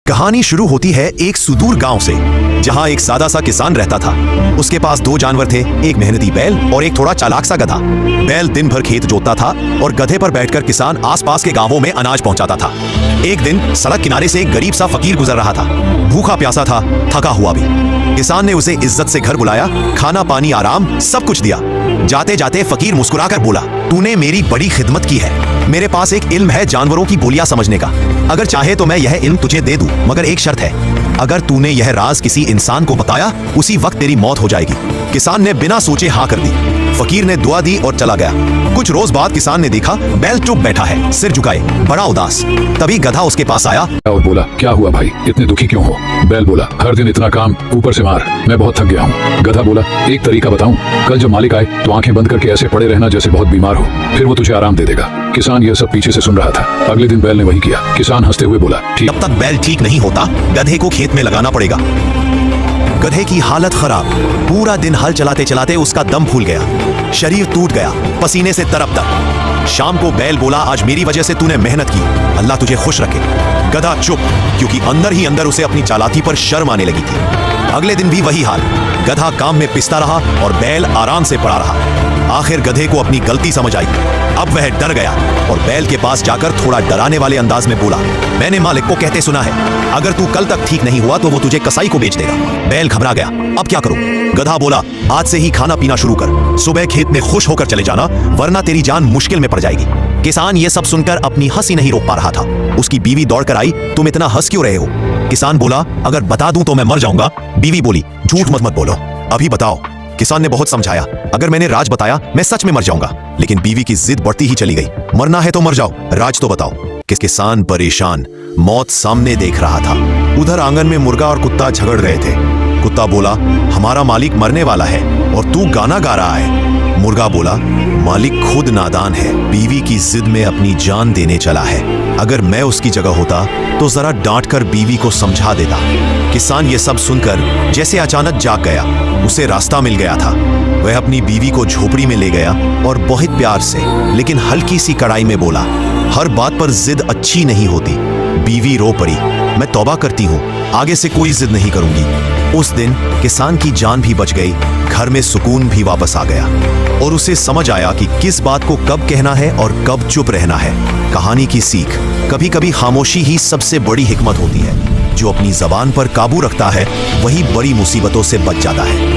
कहानी शुरू होती है एक सुदूर गांव से, जहां एक सादा सा किसान रहता था। उसके पास दो जानवर थे, एक मेहनती बैल और एक थोड़ा चालाक सा गधा। बैल दिन भर खेत जोतता था और गधे पर बैठकर किसान आसपास के गांवों में अनाज पहुंचाता था। एक दिन सड़क किनारे से एक गरीब सा फकीर गुजर रहा था। भूखा प्यासा था, थका हुआ भी। किसान ने उसे इज्जत से घर बुलाया, खाना पानी आराम सब कुछ दिया। जाते जाते फकीर मुस्कुराकर बोला, तूने मेरी बड़ी खिदमत की है। मेरे पास एक इल्म है जानवरों की बोलियां समझने का। अगर चाहे तो मैं यह इल्म तुझे दे दूं, मगर एक शर्त है, अगर तूने यह राज किसी इंसान को बताया उसी वक्त तेरी मौत हो जाएगी। किसान ने बिना सोचे हाँ कर दी। फकीर ने दुआ दी और चला गया। कुछ रोज बाद किसान ने देखा बैल चुप बैठा है, सिर झुकाए, बड़ा उदास। तभी गधा उसके पास आया और बोला, क्या हुआ भाई, इतने दुखी क्यों हो? बैल बोला, हर दिन इतना काम, ऊपर से मार, मैं बहुत थक गया हूँ। गधा बोला, एक तरीका बताऊं, कल जब मालिक आए तो आंखें बंद करके ऐसे पड़े रहना जैसे बहुत बीमार हो, फिर वो तुझे आराम दे देगा। किसान यह सब पीछे से सुन रहा था। अगले दिन बैल ने वही किया। किसान हंसते हुए बोला, ठीक। जब तक बैल ठीक नहीं होता गधे को खेत में लगाना पड़ेगा। गधे की हालत खराब। पूरा दिन हल चलाते चलाते उसका दम फूल गया, शरीर टूट गया, पसीने से तरफ-तर। शाम को बैल बोला, आज मेरी वजह से तूने मेहनत की, अल्लाह तुझे खुश रखे। गधा चुप, क्योंकि अंदर ही अंदर उसे अपनी चालाकी पर शर्म आने लगी थी। अगले दिन भी वही हाल। गधा काम में पिसता रहा और बैल आराम से पड़ा रहा। आखिर गधे को अपनी गलती समझ आई। अब वह डर गया और बैल के पास जाकर थोड़ा डराने वाले अंदाज में बोला, मैंने मालिक को कहते सुना है, अगर तू कल तक ठीक नहीं हुआ तो वो तुझे कसाई को बेच देगा। बैल घबरा गया, अब क्या करूं? गधा बोला, आज से ही खाना पीना शुरू कर, सुबह खेत में खुश होकर चले जाना, वरना तेरी जान मुश्किल में पड़ जाएगी। किसान ये सब सुनकर अपनी हंसी नहीं रोक पा रहा था। उसकी बीवी दौड़कर आई, तुम इतना हंस क्यों रहे हो? किसान बोला, अगर बता दूं तो मैं मर जाऊंगा। बीवी बोली, झूठ मत बोलो, अभी बताओ। किसान ने बहुत समझाया, अगर मैंने राज बताया मैं सच में मर जाऊंगा। लेकिन बीवी की जिद बढ़ती ही चली गई, मरना है तो मर जाओ, राज तो बताओ। किसान परेशान, मौत सामने देख रहा था। उधर आंगन में मुर्गा और कुत्ता झगड़ रहे थे। कुत्ता बोला, हमारा मालिक मरने वाला है और तू गाना गा रहा है। मुर्गा बोला, मालिक खुद नादान है, बीवी की जिद में अपनी जान देने चला है। अगर मैं उसकी जगह होता तो जरा डांट कर बीवी को समझा देता। किसान ये सब सुनकर जैसे अचानक जाग गया। उसे रास्ता मिल गया था। वह अपनी बीवी को झोपड़ी में ले गया और बहुत प्यार से लेकिन हल्की सी कड़ाई में बोला, हर बात पर जिद अच्छी नहीं होती। बीवी रो पड़ी, मैं तौबा करती हूँ, आगे से कोई जिद नहीं करूंगी। उस दिन किसान की जान भी बच गई, घर में सुकून भी वापस आ गया और उसे समझ आया कि किस बात को कब कहना है और कब चुप रहना है। कहानी की सीख, कभी कभी खामोशी ही सबसे बड़ी हिकमत होती है। जो अपनी जबान पर काबू रखता है वही बड़ी मुसीबतों से बच जाता है।